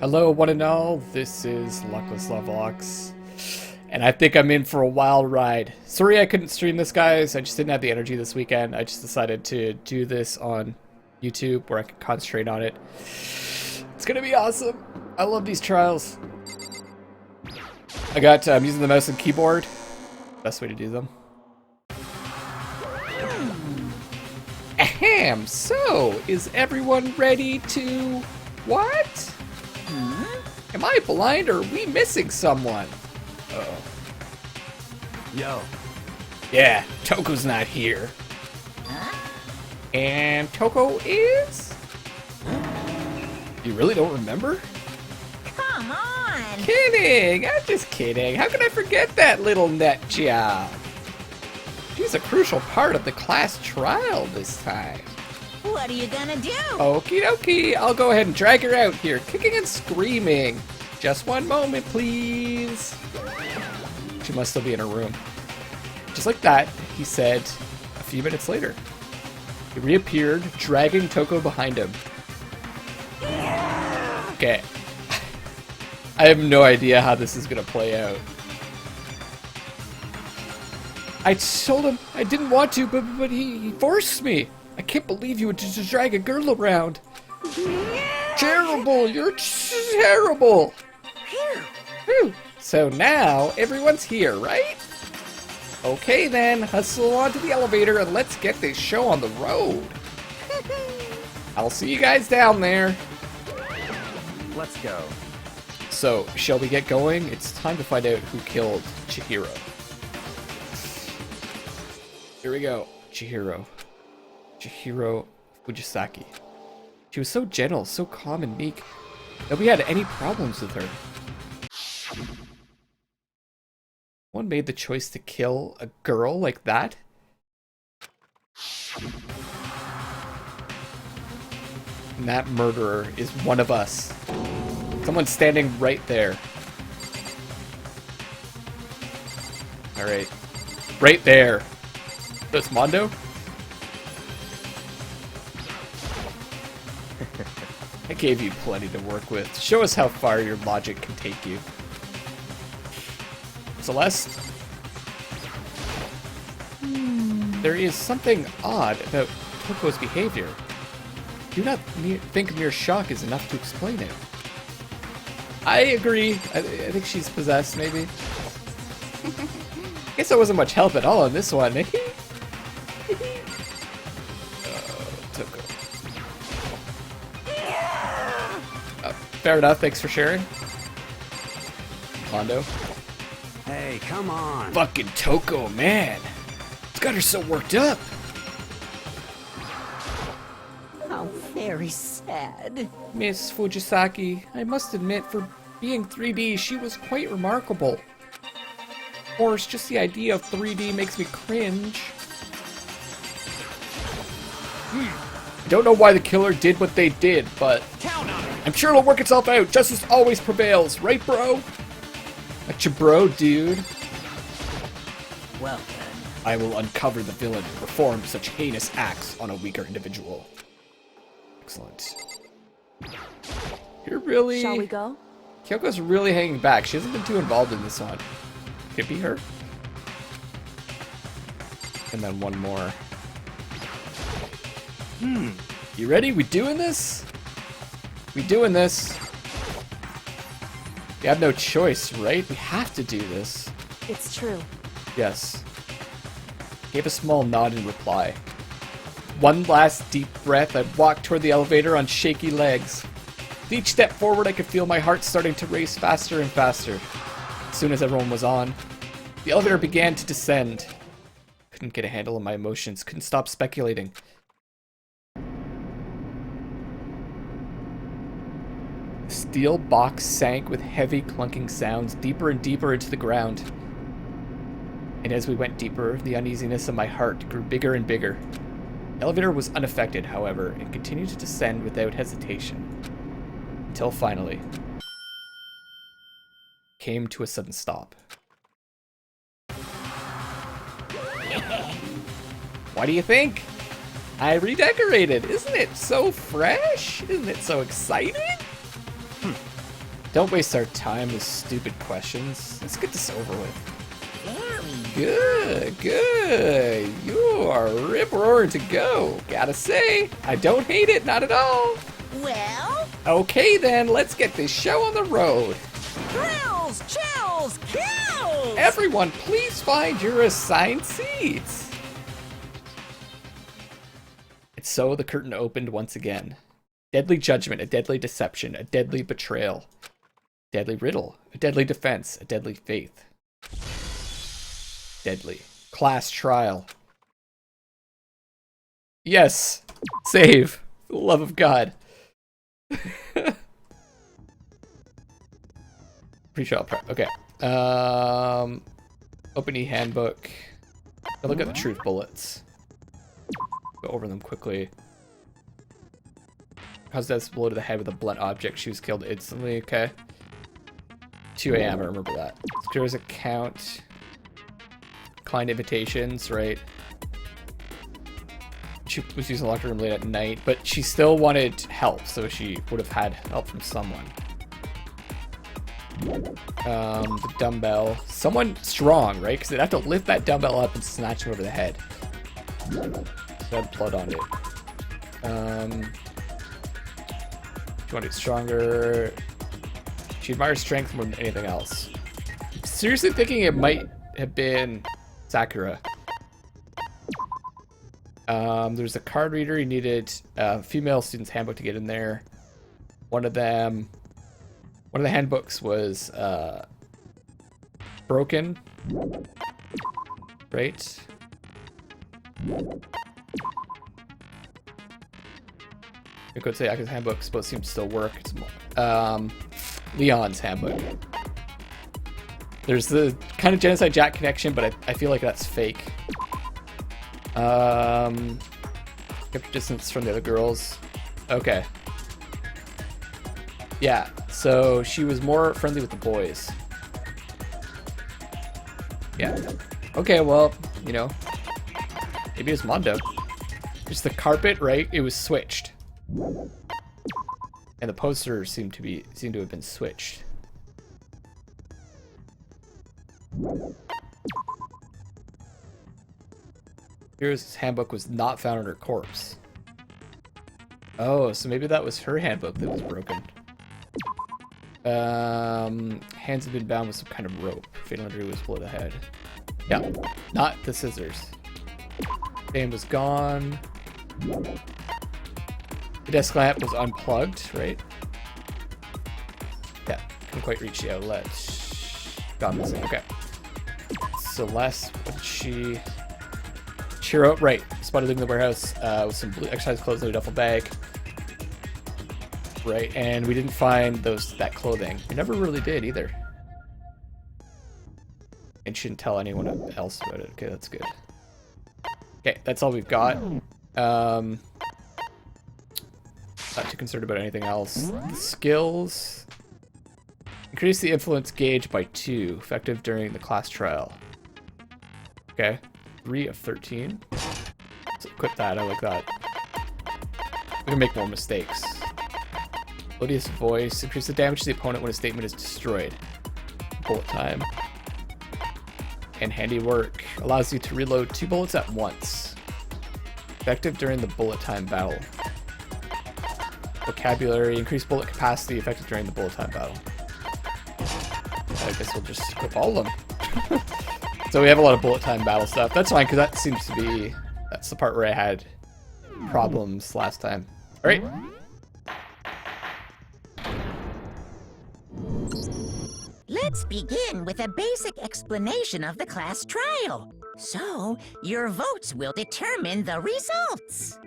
Hello, one and all. This is Luckless Lovelocks, and I think I'm in for a wild ride. Sorry I couldn't stream this, guys. I just didn't have the energy this weekend. I just decided to do this on YouTube where I can concentrate on it. It's gonna be awesome. I love these trials. I'm using the mouse and keyboard. Best way to do them. Ahem. So, is everyone ready to what? Am I blind or are we missing someone? Uh-oh. Yo. Yeah, Toko's not here. And Toko is? You really don't remember? Come on! Kidding! I'm just kidding. How could I forget that little nut job? She's a crucial part of the class trial this time. What are you gonna do? Okie dokie, I'll go ahead and drag her out here, kicking and screaming. Just one moment, please. She must still be in her room. Just like that, he said a few minutes later. He reappeared, dragging Toko behind him. Okay. I have no idea how this is gonna play out. I told him I didn't want to, but he forced me. I can't believe you would just drag a girl around. Terrible! You're terrible! Whew. So now everyone's here, right? Okay then, hustle onto the elevator and let's get this show on the road. I'll see you guys down there. Let's go. So, shall we get going? It's time to find out who killed Chihiro. Here we go. Chihiro Fujisaki. She was so gentle, so calm and meek. Nobody had any problems with her. One made the choice to kill a girl like that? And that murderer is one of us. Someone's standing right there. Alright. Right there. That's Mondo? I gave you plenty to work with. Show us how far your logic can take you. Celeste? There is something odd about Toko's behavior. Do not think mere shock is enough to explain it. I agree. I think she's possessed, maybe. Guess I wasn't much help at all on this one. Toko. Fair enough, thanks for sharing. Mondo. Hey, come on. Fucking Toko, man. It's got her so worked up. How very sad. Miss Fujisaki, I must admit, for being 3D, she was quite remarkable. Of course, just the idea of 3D makes me cringe. I don't know why the killer did what they did, but I'm sure it'll work itself out. Justice always prevails, right, bro? That's your bro, dude. Well then. I will uncover the villain who performed such heinous acts on a weaker individual. Excellent. You're really... Shall we go? Kyoko's really hanging back. She hasn't been too involved in this one. Could be her. And then one more. You ready? We doing this? We doing this. We have no choice, right? We have to do this. It's true. Yes. Gave a small nod in reply. One last deep breath, I'd walk toward the elevator on shaky legs. With each step forward, I could feel my heart starting to race faster and faster. As soon as everyone was on, the elevator began to descend. Couldn't get a handle on my emotions, couldn't stop speculating. The steel box sank with heavy clunking sounds deeper and deeper into the ground. And as we went deeper, the uneasiness in my heart grew bigger and bigger. The elevator was unaffected, however, and continued to descend without hesitation. Until finally, came to a sudden stop. What do you think? I redecorated. Isn't it so fresh? Isn't it so exciting? Don't waste our time with stupid questions. Let's get this over with. Very Good, good. You are rip-roaring to go. Gotta say, I don't hate it, not at all. well. Okay then, let's get this show on the road. Thrills, chills, kills! Everyone, please find your assigned seats. And so the curtain opened once again. Deadly judgment, a deadly deception, a deadly betrayal. Deadly riddle, a deadly defense, a deadly faith. Deadly. Class trial. Yes! Save! For the love of God. Pretty sure I'll prep. Okay. Open e-handbook. I'll look at the truth bullets. Go over them quickly. How's that blow to the head with a blunt object? She was killed instantly. Okay. 2 a.m. I remember that. Secures account. Client invitations, right? She was using the locker room late at night, but she still wanted help, so she would have had help from someone. The dumbbell. Someone strong, right? Because they'd have to lift that dumbbell up and snatch him over the head. Had blood on it. She wanted it stronger. She admires strength more than anything else. Seriously thinking it might have been Sakura. There's a card reader. You needed a female student's handbook to get in there. One of the handbooks was broken, right? I could say Aka's handbook supposed to still work. It's Leon's handbook. There's the kind of Genocide Jack connection, but I feel like that's fake. Kept your distance from the other girls. Okay. Yeah, so she was more friendly with the boys. Yeah. Okay, well, you know, maybe it's Mondo. Just the carpet, right? It was switched. And the poster seemed to have been switched. Here's handbook was not found on her corpse. Oh, so maybe that was her handbook that was broken. Hands have been bound with some kind of rope. Fatal injury was below the head. Yeah, not the scissors. Fan was gone. The desk lamp was unplugged, right? Yeah, couldn't quite reach the outlet. Got missing. Okay. Celeste, what did she wrote? Right. Spotted in the warehouse with some blue exercise clothes in a duffel bag. Right, and we didn't find that clothing. We never really did either. And shouldn't tell anyone else about it. Okay, that's good. Okay, that's all we've got. Not too concerned about anything else. The skills. Increase the influence gauge by 2, effective during the class trial. Okay, 3 of 13. Let's equip that, I like that. We can make more mistakes. Odious voice. Increase the damage to the opponent when a statement is destroyed. Bullet time. And handiwork. Allows you to reload 2 bullets at once. Effective during the bullet time battle. Vocabulary. Increase bullet capacity. Effective during the bullet time battle. I guess we'll just equip all of them. So we have a lot of bullet time battle stuff. That's fine, because that seems to be... That's the part where I had problems last time. Alright. Let's begin with a basic explanation of the class trial. So, your votes will determine the results.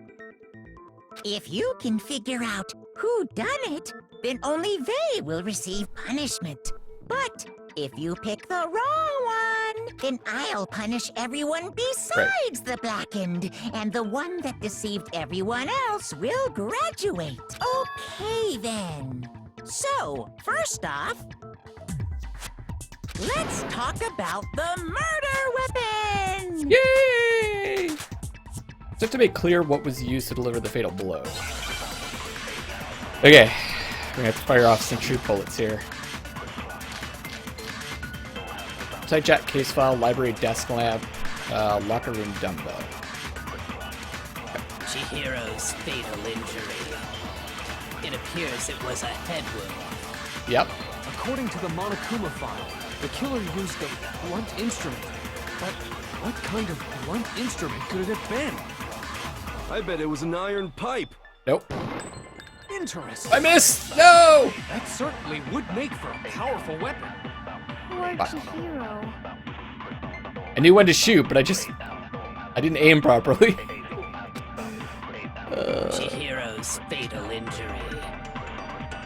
If you can figure out who done it, then only they will receive punishment. But if you pick the wrong one, then I'll punish everyone besides the blackened, and the one that deceived everyone else will graduate. Okay, then. So, first off, let's talk about the murder weapon! Yay! Just to make clear what was used to deliver the fatal blow. Okay, We're gonna have to fire off some true bullets here. Jack case file, library desk lamp, locker room dumbbell. Chihiro's fatal injury. It appears it was a head wound. Yep. According to the Monokuma file, the killer used a blunt instrument. But what kind of blunt instrument could it have been? I bet it was an iron pipe. Nope. Interesting. I missed! No! That certainly would make for a powerful weapon. Poor Chihiro. I knew when to shoot, but I didn't aim properly. Chihiro's fatal injury.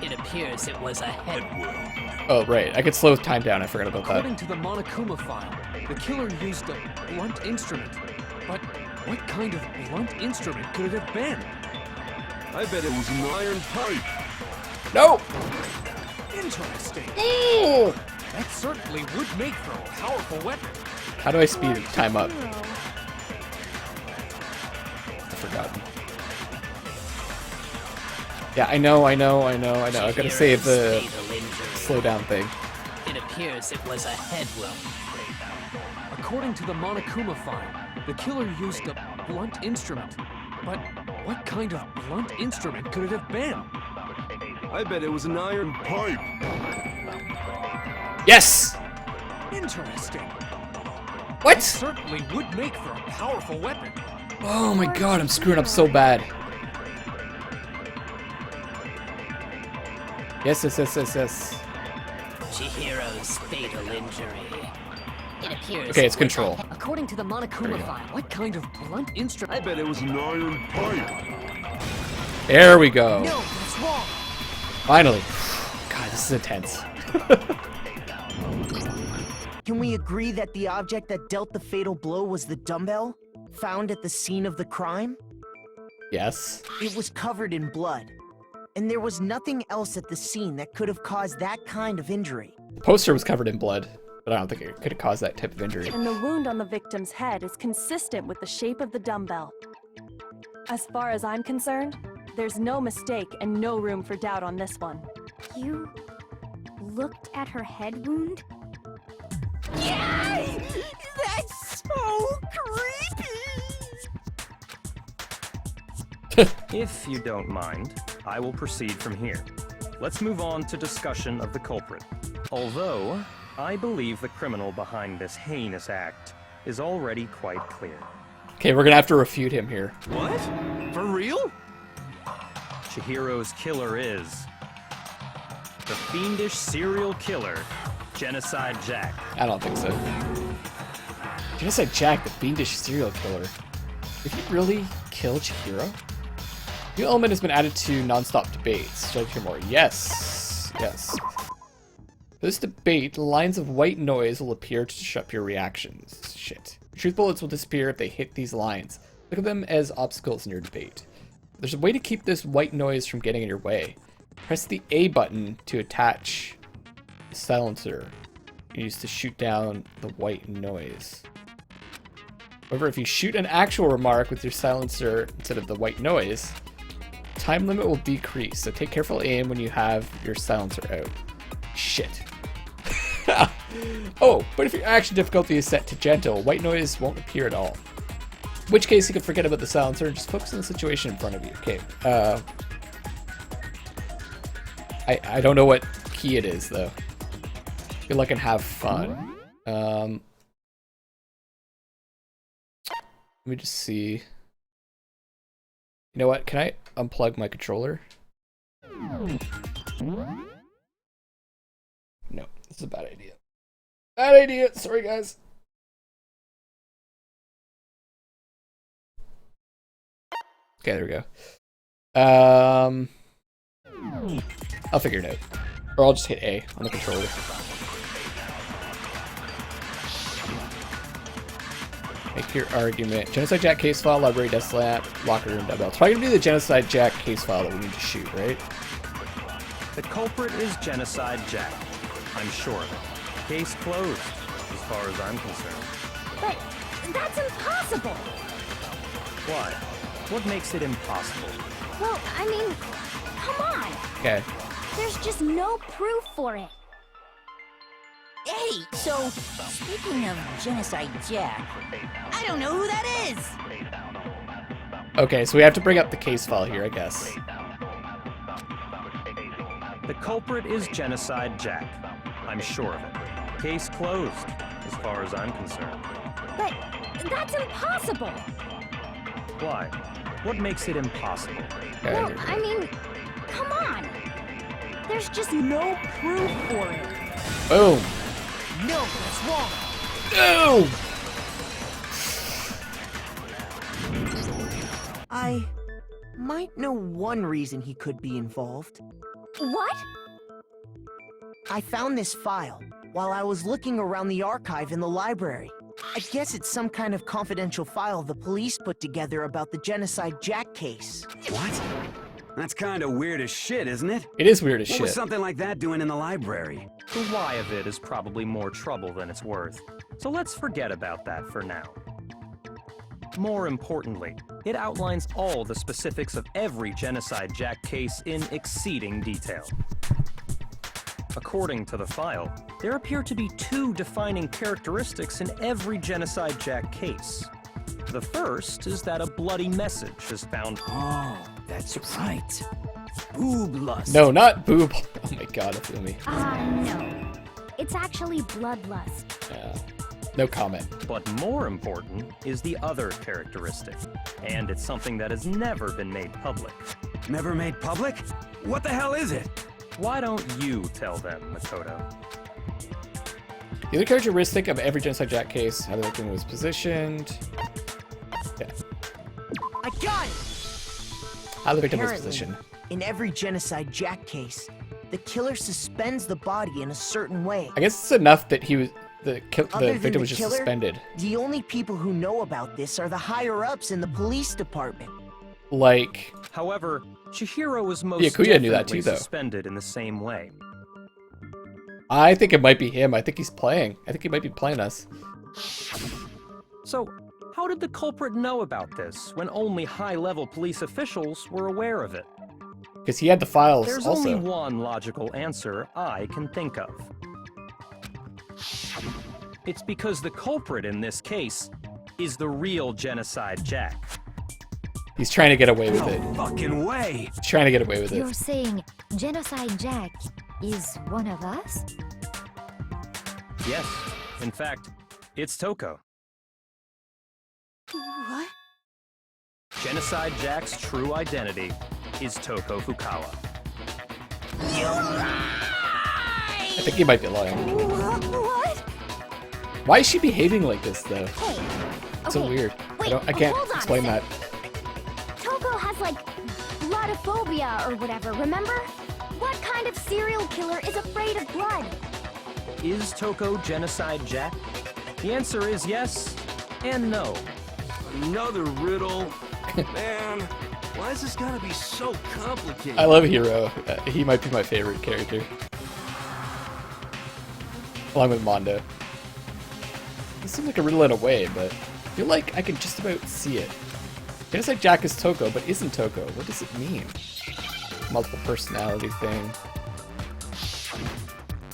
It appears it was a head wound. Oh, right. I could slow time down. I forgot about that. According to the Monokuma file, the killer used a blunt instrument. But what kind of blunt instrument could it have been? I bet it was an iron pipe. No! Interesting. Oh! That certainly would make for a powerful weapon. How do I speed time up? Chihiro. I forgot. Yeah, I know. I gotta save the slow down thing. It appears it was a head wound. According to the Monokuma file, the killer used a blunt instrument. But what kind of blunt instrument could it have been? I bet it was an iron pipe. Yes! Interesting. What? Certainly would make for a powerful weapon. Oh my god, I'm screwing up so bad. Yes. Chihiro's fatal injury. It appears. Okay, it's control. According to the Monokuma file, what kind of blunt instrument? I bet it was an iron pipe. There we go. No, that's wrong. Finally. God, this is intense. Can we agree that the object that dealt the fatal blow was the dumbbell, found at the scene of the crime? Yes. It was covered in blood, and there was nothing else at the scene that could have caused that kind of injury. The poster was covered in blood, but I don't think it could have caused that type of injury. And the wound on the victim's head is consistent with the shape of the dumbbell. As far as I'm concerned, there's no mistake and no room for doubt on this one. You looked at her head wound? Yay! That's so creepy! If you don't mind, I will proceed from here. Let's move on to discussion of the culprit. Although, I believe the criminal behind this heinous act is already quite clear. Okay, we're gonna have to refute him here. What? For real? Chihiro's killer is the fiendish serial killer, Genocide Jack. I don't think so. Genocide Jack, the fiendish serial killer. Did he really kill Chihiro? New element has been added to non-stop debates. Shall I hear more? Yes. For this debate, lines of white noise will appear to disrupt your reactions. Shit. Truth bullets will disappear if they hit these lines. Look at them as obstacles in your debate. There's a way to keep this white noise from getting in your way. Press the A button to attach the silencer used to shoot down the white noise. However, if you shoot an actual remark with your silencer instead of the white noise, time limit will decrease, so take careful aim when you have your silencer out. Shit. Oh, but if your action difficulty is set to gentle, white noise won't appear at all. In which case you can forget about the silencer and just focus on the situation in front of you. Okay, I don't know what key it is though. Feel like I can have fun. Let me just see. You know what? Can I unplug my controller? No, this is a bad idea. Bad idea! Sorry, guys. Okay, there we go. I'll figure it out. Or I'll just hit A on the controller. Make your argument. Genocide Jack case file, library desk lamp, locker room dumbbell. It's probably gonna be the Genocide Jack case file that we need to shoot, right? The culprit is Genocide Jack. I'm sure of it. Case closed, as far as I'm concerned. But that's impossible! Why? What makes it impossible? Well, I mean, come on! Okay. There's just no proof for it. Hey, so, speaking of Genocide Jack, I don't know who that is! Okay, so we have to bring up the case file here, I guess. The culprit is Genocide Jack. I'm sure of it. Case closed, as far as I'm concerned. But that's impossible. Why? What makes it impossible? Well, I mean, come on. There's just no proof for it. Boom. No, that's wrong. Boom! I might know one reason he could be involved. What? I found this file while I was looking around the archive in the library. I guess it's some kind of confidential file the police put together about the Genocide Jack case. What? That's kind of weird as shit, isn't it? It is weird as What was shit. something like that doing in the library? The why of it is probably more trouble than it's worth, so let's forget about that for now. More importantly, it outlines all the specifics of every Genocide Jack case in exceeding detail. According to the file, there appear to be two defining characteristics in every Genocide Jack case. The first is that a bloody message is found. Oh, that's right. Boob lust. No, not boob. Oh my god, I feel me. No. It's actually bloodlust. No comment. But more important is the other characteristic, and it's something that has never been made public. Never made public? What the hell is it? Why don't you tell them, Makoto? The other characteristic of every Genocide Jack case, how the victim was positioned. Yeah. I got it! How the victim was Apparently, positioned. in every Genocide Jack case, the killer suspends the body in a certain way. I guess it's enough that he was the Other than victim the was just killer, suspended. The only people who know about this are the higher-ups in the police department. Like, However, Chihiro was most Yeah, Kuya knew that definitely too, though. suspended in the same way. I think it might be him. I think he's playing. I think he might be playing us. So, how did the culprit know about this when only high-level police officials were aware of it? Because he had the files There's also. only one logical answer I can think of. It's because the culprit in this case is the real Genocide Jack. He's trying to get away with it. No fucking way. He's trying to get away with You're it. saying Genocide Jack is one of us? Yes, in fact, it's Toko. What? Genocide Jack's true identity is Toko Fukawa. I think he might be lying. What? Why is she behaving like this, though? Hey. It's so Okay, weird. wait, I can't hold on a explain sec. that. Toko has like bloodophobia or whatever, remember? What kind of serial killer is afraid of blood? Is Toko Genocide Jack? The answer is yes and no. Another riddle. Man, why is this gotta be so complicated? I love Hiro. He might be my favorite character. Along with Mondo. This seems like a riddle in a way, but I feel like I can just about see it. Genocide Jack is Toko, but isn't Toko. What does it mean? Multiple personality thing.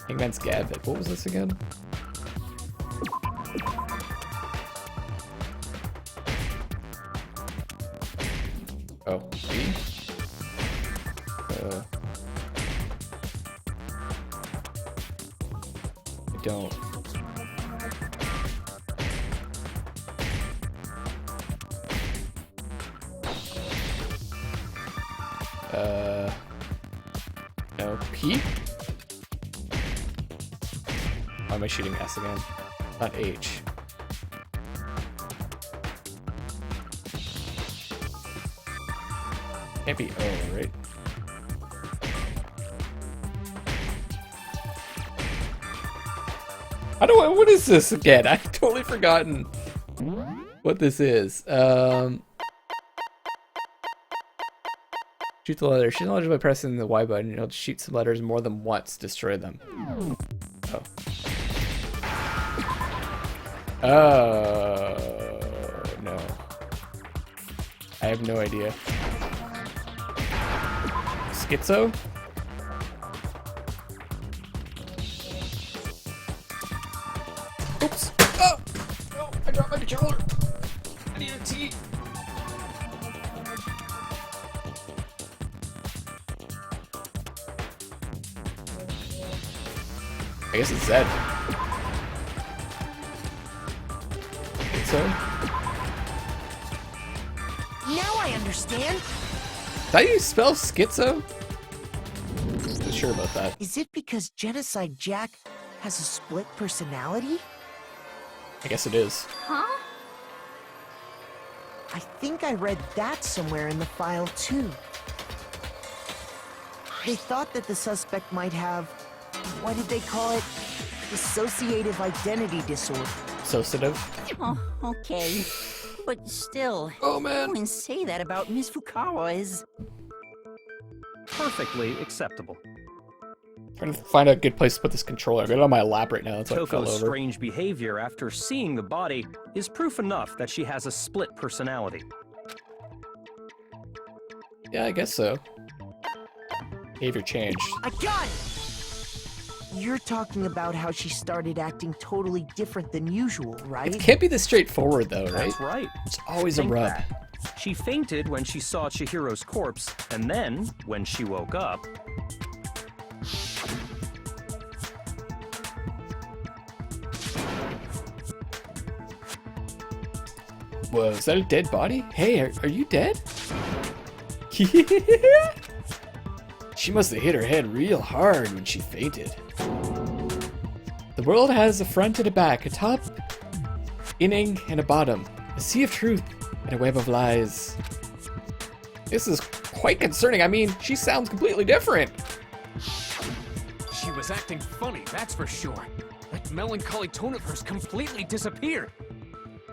Hangman's Gambit. What was this again? Oh, B? I don't. No, P? Why am I shooting S again? Not H. Can't be O, right? How do I, what is this again? I've totally forgotten what this is. Shoot the letter. Shoot the letters by pressing the Y button. You'll shoot some letters more than once. Destroy them. Oh. Oh, no. I have no idea. Schizo? controller! I need a T! I guess it's Zed. So? Now I understand. Is that how you spell schizo? Not sure about that. Is it because Genocide Jack has a split personality? I guess it is. Huh? I think I read that somewhere in the file, too. They thought that the suspect might have, what did they call it? Dissociative identity disorder. Associative. Oh, okay. But still, Oh man. wouldn't say that about Miss Fukawa is... Perfectly acceptable. Trying to find a good place to put this controller. I've got it on my lap right now. It's like fell Toko's over. strange behavior after seeing the body is proof enough that she has a split personality. Yeah, I guess so. Behavior changed. I got it! You're talking about how she started acting totally different than usual, right? It can't be this straightforward though, right? That's right. It's always a Think rub. back. She fainted when she saw Chihiro's corpse, and then, when she woke up, Whoa, is that a dead body? Hey, are you dead? She must have hit her head real hard when she fainted. The world has a front and a back, a top, inning, and a bottom. A sea of truth and a web of lies. This is quite concerning. I mean, she sounds completely different. She was acting funny, that's for sure. That melancholy tone of hers completely disappeared.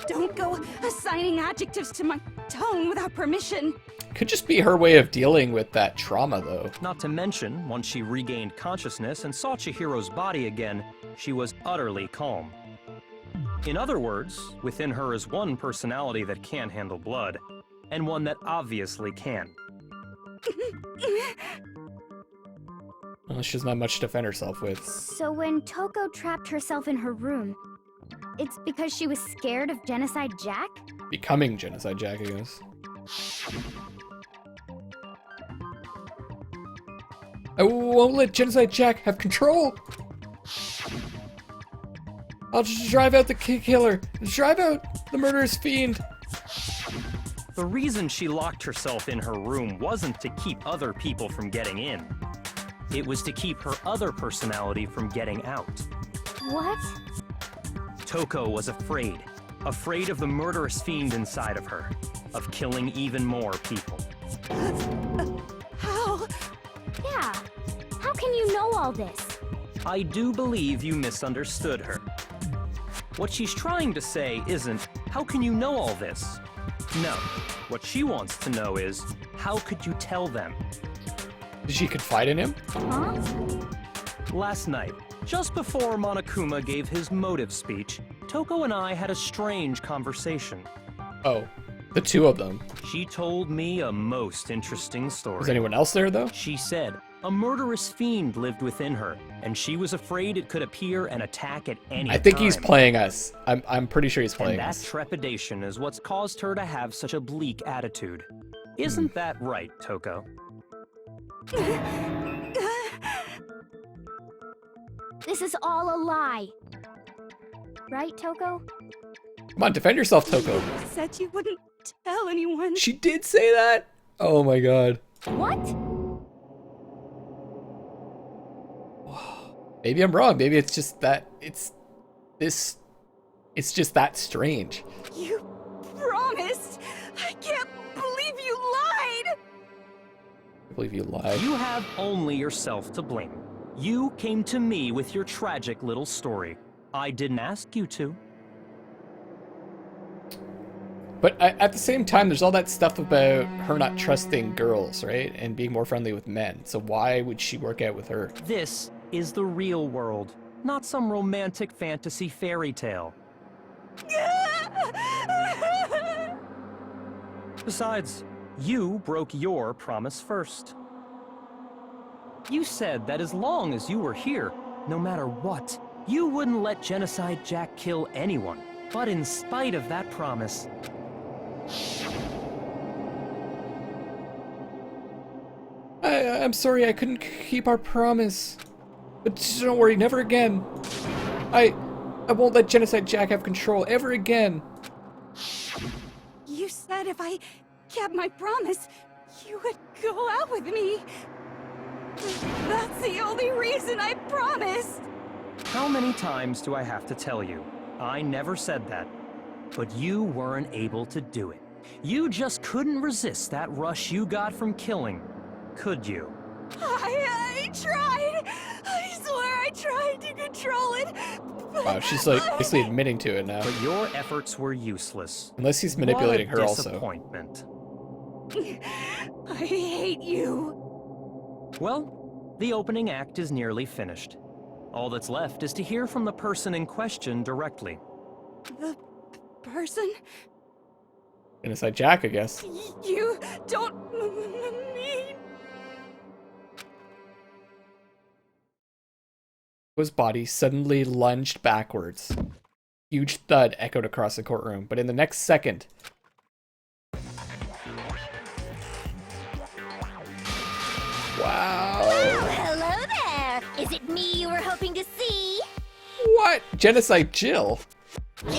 Don't go assigning adjectives to my tone without permission. Could just be her way of dealing with that trauma, though. not to mention, once she regained consciousness and saw Chihiro's body again, she was utterly calm. In other words, within her is one personality that can't handle blood, and one that obviously can. Well, she doesn't have much to defend herself with. So when Toko trapped herself in her room, it's because she was scared of Genocide Jack? Becoming Genocide Jack, I guess. I won't let Genocide Jack have control! I'll just drive out the killer! Drive out the murderous fiend! The reason she locked herself in her room wasn't to keep other people from getting in. It was to keep her other personality from getting out. What? Toko was afraid. Afraid of the murderous fiend inside of her. Of killing even more people. How? Yeah. How can you know all this? I do believe you misunderstood her. What she's trying to say isn't, how can you know all this? No. What she wants to know is, how could you tell them? Did she confide in him? Huh? Last night, just before Monokuma gave his motive speech, Toko and I had a strange conversation. Oh, the two of them. She told me a most interesting story. Was anyone else there, though? She said a murderous fiend lived within her, and she was afraid it could appear and attack at any time. I think he's playing us. I'm pretty sure he's playing And that us. trepidation is what's caused her to have such a bleak attitude. Isn't that right, Toko? This is all a lie. Right, Toko? Come on, defend yourself, Toko. You said you wouldn't tell anyone. She did say that? Oh my god. What? Maybe I'm wrong. Maybe it's just that it's just that strange. You promised. I can't believe you lied. I believe you lied. You have only yourself to blame. You came to me with your tragic little story. I didn't ask you to. But at the same time, there's all that stuff about her not trusting girls, right? And being more friendly with men. So why would she work out with her? This is the real world, not some romantic fantasy fairy tale. Besides, you broke your promise first. You said that as long as you were here, no matter what, you wouldn't let Genocide Jack kill anyone. But in spite of that promise, I'm sorry I couldn't keep our promise. But don't worry, never again. I won't let Genocide Jack have control ever again. You said if I kept my promise, you would go out with me. That's the only reason I promised. how many times do I have to tell you? I never said that. But you weren't able to do it. You just couldn't resist that rush you got from killing, could you? I tried. I swear I tried to control it. Wow, she's like basically admitting to it now. But your efforts were useless. Unless he's manipulating What a her also. disappointment. I hate you. Well, the opening act is nearly finished. All that's left is to hear from the person in question directly. The person? Genocide Jack, I guess. You don't mean... His body suddenly lunged backwards. Huge thud echoed across the courtroom, but in the next second... Wow. Oh, hello there! Is it me you were hoping to see? What? Genocide Jill? What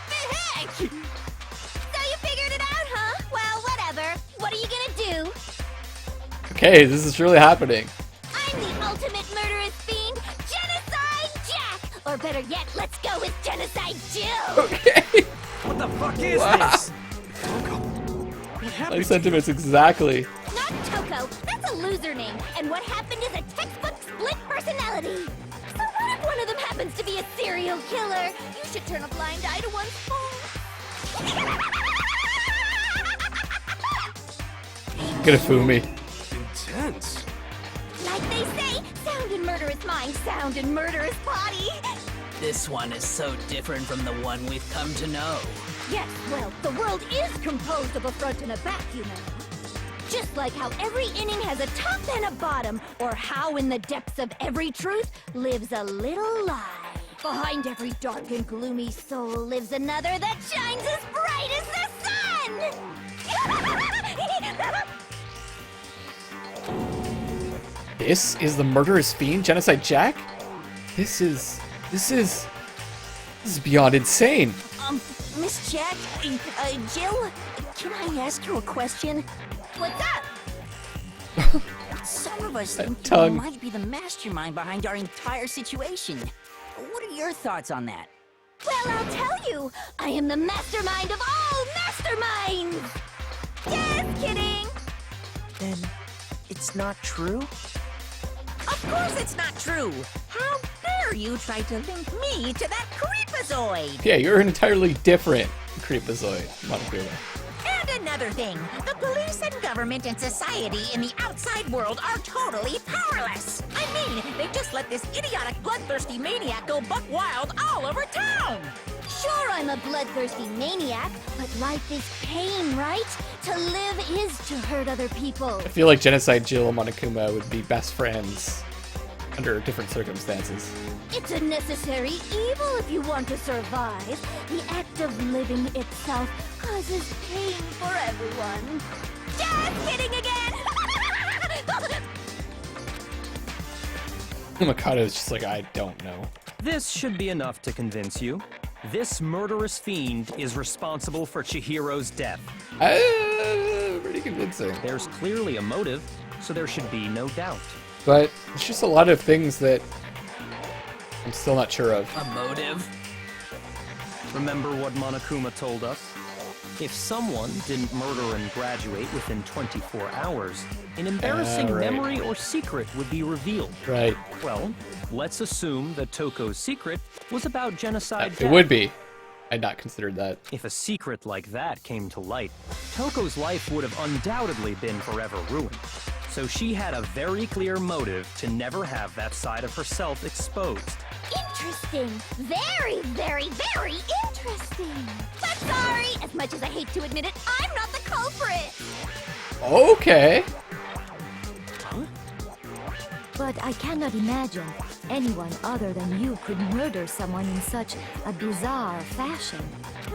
the heck? So you figured it out, huh? Well, whatever. What are you gonna do? Okay, this is really happening. I'm the ultimate murderous fiend, Genocide Jack! Or better yet, let's go with Genocide Jill! Okay. What the fuck is this? What happened? My sentiments exactly. Not Toko, that's a loser name, and what happened is a textbook split personality. So what if one of them happens to be a serial killer? You should turn a blind eye to one's fault. Gonna fool me. Intense. Like they say, sound in murderous mind, sound in murderous body. This one is so different from the one we've come to know. Yes, well, the world is composed of a front and a back, you know. Just like how every inning has a top and a bottom, or how in the depths of every truth lives a little lie. Behind every dark and gloomy soul lives another that shines as bright as the sun! This is the murderous fiend, Genocide Jack? This is beyond insane. Miss Jack, Jill, can I ask you a question? What's up? Some of us That think tongue. you might be the mastermind behind our entire situation. What are your thoughts on that? Well, I'll tell you. I am the mastermind of all masterminds! Just kidding! Then it's not true? Of course it's not true! How dare you try to link me to that creepazoid? Yeah, you're an entirely different creepazoid, Monokuma. And another thing, the police and government and society in the outside world are totally powerless. I mean, they just let this idiotic, bloodthirsty maniac go buck wild all over town. Sure, I'm a bloodthirsty maniac, but life is pain, right? To live is to hurt other people. I feel like Genocide Jill and Monokuma would be best friends under different circumstances. It's a necessary evil if you want to survive. The act of living itself causes pain for everyone. Just kidding again! Mikado is just like, I don't know. This should be enough to convince you. This murderous fiend is responsible for Chihiro's death. Pretty convincing. There's clearly a motive, so there should be no doubt. But it's just a lot of things that I'm still not sure of. A motive? Remember what Monokuma told us? If someone didn't murder and graduate within 24 hours, an embarrassing right. memory or secret would be revealed. Right. Well, let's assume that Toko's secret was about genocide. It would be. I'd not considered that. If a secret like that came to light, Toko's life would have undoubtedly been forever ruined. So she had a very clear motive to never have that side of herself exposed. Interesting. Very, very, very interesting. But sorry, as much as I hate to admit it, I'm not the culprit. Okay. But I cannot imagine anyone other than you could murder someone in such a bizarre fashion.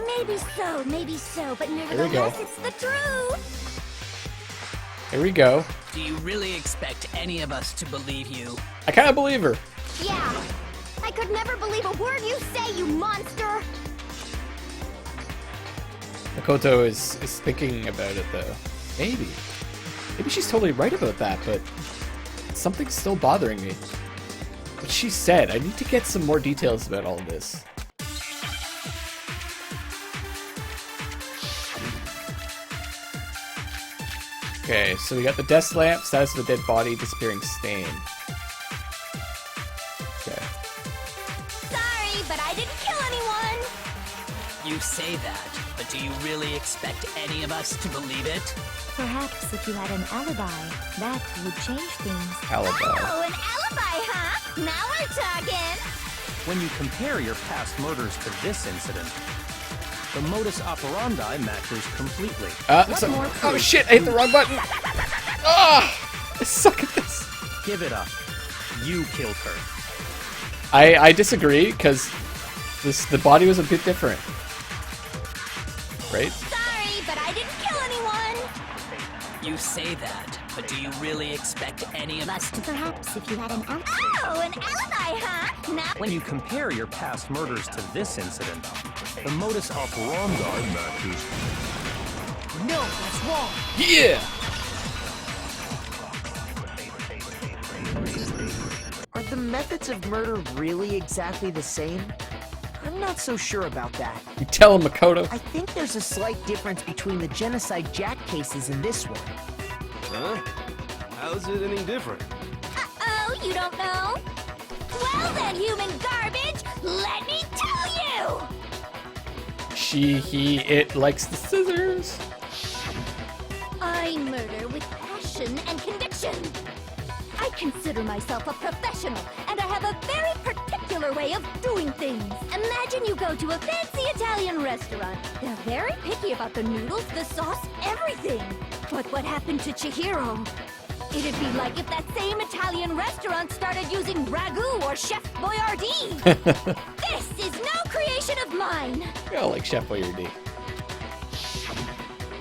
Maybe so, but nevertheless, it's the truth. Here we go. Do you really expect any of us to believe you? I kind of believe her. Yeah, I could never believe a word you say, you monster. Makoto is thinking about it, though. Maybe she's totally right about that, but something's still bothering me. What she said, I need to get some more details about all of this. Okay, so we got the desk lamp, status of a dead body, disappearing stain. Okay. Sorry, but I didn't kill anyone. You say that, but do you really expect any of us to believe it? Perhaps if you had an alibi, that would change things. Alibi. Oh, an alibi, huh? Now we're talking. When you compare your past murders to this incident, the modus operandi matches completely. Oh shit, I hit the wrong button! Ah! I suck at this. Give it up. You killed her. I disagree, because the body was a bit different. Right? Sorry, but I didn't kill anyone. You say that, but do you really expect any of us to? Perhaps if you had an alibi. Oh, an alibi, huh? Now. When you compare your past murders to this incident, the modus operandi matches. No, that's wrong. Yeah! Are the methods of murder really exactly the same? I'm not so sure about that. You tell him, Makoto. I think there's a slight difference between the Genocide Jack cases and this one. Huh? How's it any different? Uh-oh, you don't know? Well then, human garbage, let me tell you! It likes the scissors. I murder with passion and conviction. I consider myself a professional, and I have a very particular way of doing things. Imagine you go to a fancy Italian restaurant. They're very picky about the noodles, the sauce, everything. But what happened to Chihiro? It'd be like if that same Italian restaurant started using ragu or Chef Boyardee. This is no creation of mine. I like Chef Boyardee.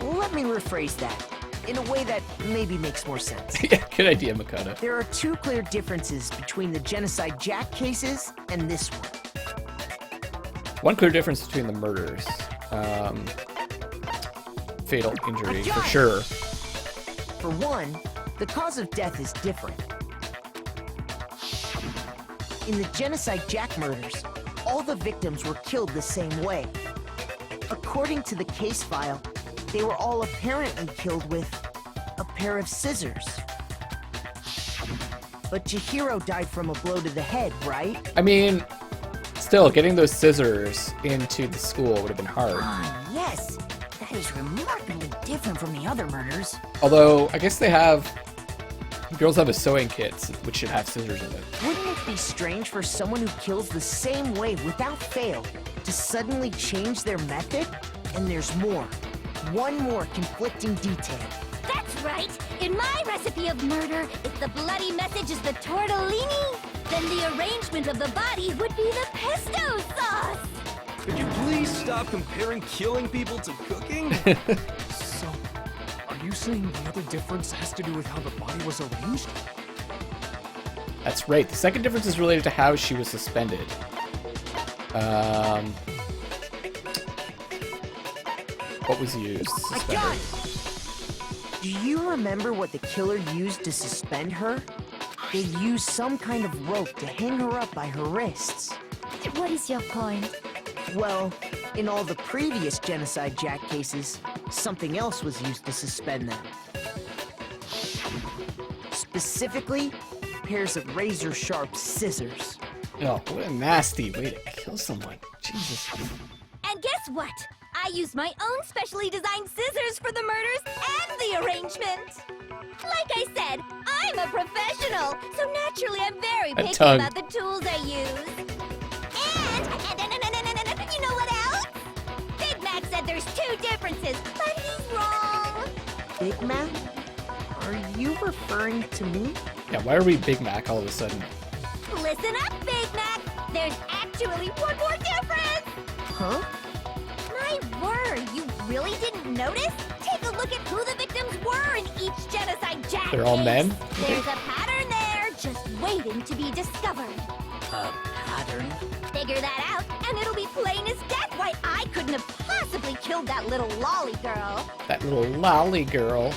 Let me rephrase that in a way that maybe makes more sense. Yeah, good idea, Makoto. There are two clear differences between the Genocide Jack cases and this one. One clear difference between the murders. Fatal injury, for sure. For one, the cause of death is different. In the Genocide Jack murders, all the victims were killed the same way. According to the case file, they were all apparently killed with a pair of scissors. But Chihiro died from a blow to the head, right? I mean, still, getting those scissors into the school would have been hard. Ah, yes. That is remarkably different from the other murders. Although, I guess girls have a sewing kit, which should have scissors in it. Wouldn't it be strange for someone who kills the same way without fail to suddenly change their method? And there's more. One more conflicting detail. That's right. In my recipe of murder, if the bloody message is the tortellini, then the arrangement of the body would be the pesto sauce. Could you please stop comparing killing people to cooking? So, are you saying the other difference has to do with how the body was arranged? That's right. The second difference is related to how she was suspended. What was used to suspend her? Do you remember what the killer used to suspend her? They used some kind of rope to hang her up by her wrists. What is your point? Well, in all the previous Genocide Jack cases, something else was used to suspend them. Specifically, pairs of razor-sharp scissors. Oh, what a nasty way to kill someone. Jesus. And guess what? I used my own specially designed scissors for the murders and the arrangement. Like I said, I'm a professional, so naturally I'm very picky about the tools I use. And you know what else? Big Mac said there's two differences, but he's wrong. Big Mac? Are you referring to me? Yeah, why are we Big Mac all of a sudden? Listen up, Big Mac. There's actually one more difference. Huh? My word, you really didn't notice? Take a look at who the victims were in each genocide Jack They're all case. men? There's a pattern there, just waiting to be discovered. A pattern? Figure that out, and it'll be plain as death why I couldn't have possibly killed that little lolly girl. That little lolly girl.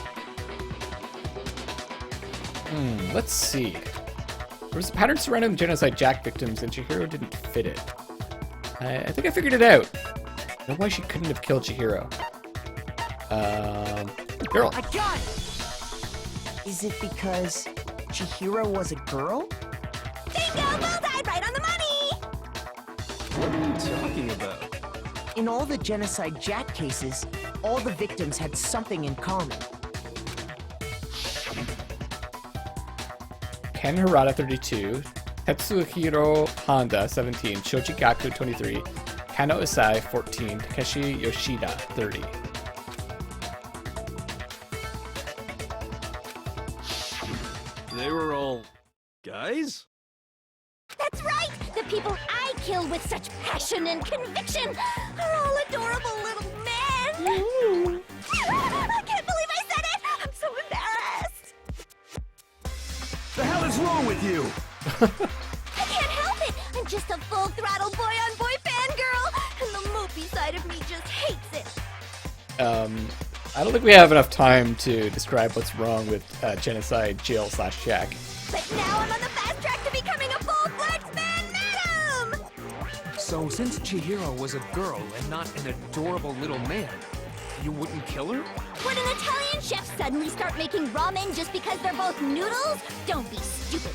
Let's see. There was a pattern surrounding the genocide Jack victims, and Chihiro didn't fit it. I think I figured it out. I know why she couldn't have killed Chihiro. Girl. I got it! Is it because Chihiro was a girl? Bingo! Bullseye! Right on the money! What are you talking about? In all the genocide Jack cases, all the victims had something in common. Ken Harada, 32. Tetsuhiro Honda, 17. Shoji Gaku, 23. Kano Isai, 14. Takeshi Yoshida, 30. They were all guys? That's right! The people I killed with such passion and conviction are all adorable little men! I can't believe I said it! I'm so embarrassed! The hell is wrong with you? I can't help it! I'm just a full-throttle boy-on-boy fangirl, and the mopey side of me just hates it! I don't think we have enough time to describe what's wrong with genocide jail/Jack. But now I'm on the fast track to becoming a full-fledged madam! So since Chihiro was a girl and not an adorable little man, you wouldn't kill her? Would an Italian chef suddenly start making ramen just because they're both noodles? Don't be stupid.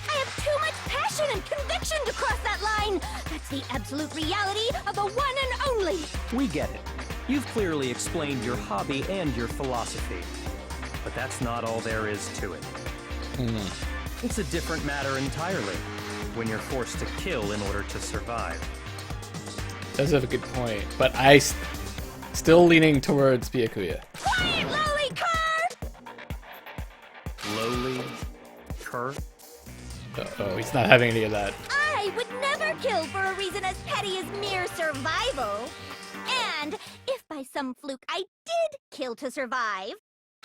I have too much passion and conviction to cross that line. That's the absolute reality of the one and only. We get it. You've clearly explained your hobby and your philosophy. But that's not all there is to it. It's a different matter entirely, when you're forced to kill in order to survive. Does have a good point, but still leaning towards Byakuya. Quiet, lowly cur! Lowly? Cur? Uh-oh, he's not having any of that. I would never kill for a reason as petty as mere survival. And if by some fluke I did kill to survive,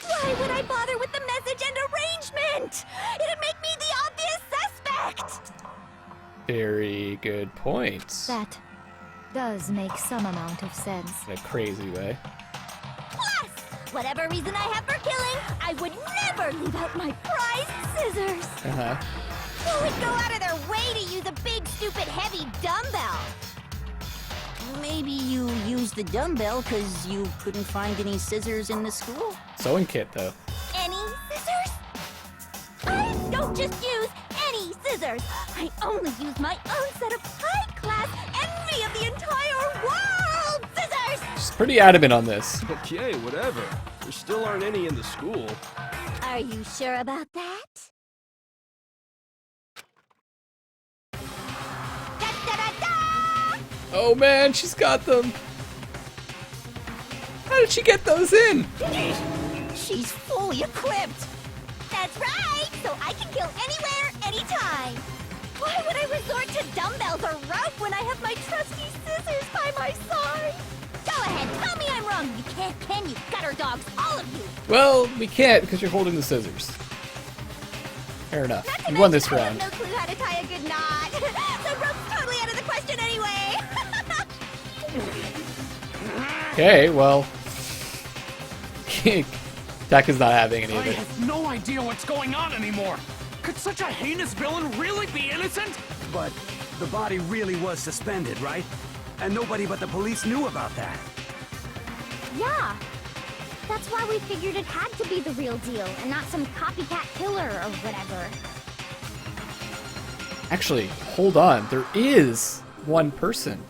why would I bother with the message and arrangement? It'd make me the obvious suspect! Very good points. That does make some amount of sense. In a crazy way. Plus, whatever reason I have for killing, I would never leave out my prized scissors. Uh-huh. Who would go out of their way to use a big, stupid, heavy dumbbell? Maybe you used the dumbbell because you couldn't find any scissors in the school? Sewing kit, though. Any scissors? I don't just use any scissors. I only use my own set of high-class envy of the entire world scissors! She's pretty adamant on this. Okay, whatever. There still aren't any in the school. Are you sure about that? Oh man, she's got them. How did she get those in? She's fully equipped! That's right! So I can kill anywhere, anytime! Why would I resort to dumbbells or rope when I have my trusty scissors by my side? Go ahead, tell me I'm wrong! You can't, can you? Gutter dogs, all of you! Well, we can't because you're holding the scissors. Fair enough. Not to You won mention, this I round. have no clue how to tie a good knot! The rope's totally out of the question anyway! Okay, well. Dak is not having any I of it. have no idea what's going on anymore. Could such a heinous villain really be innocent? But the body really was suspended, right? And nobody but the police knew about that. Yeah. That's why we figured it had to be the real deal, and not some copycat killer or whatever. Actually, hold on. There is one person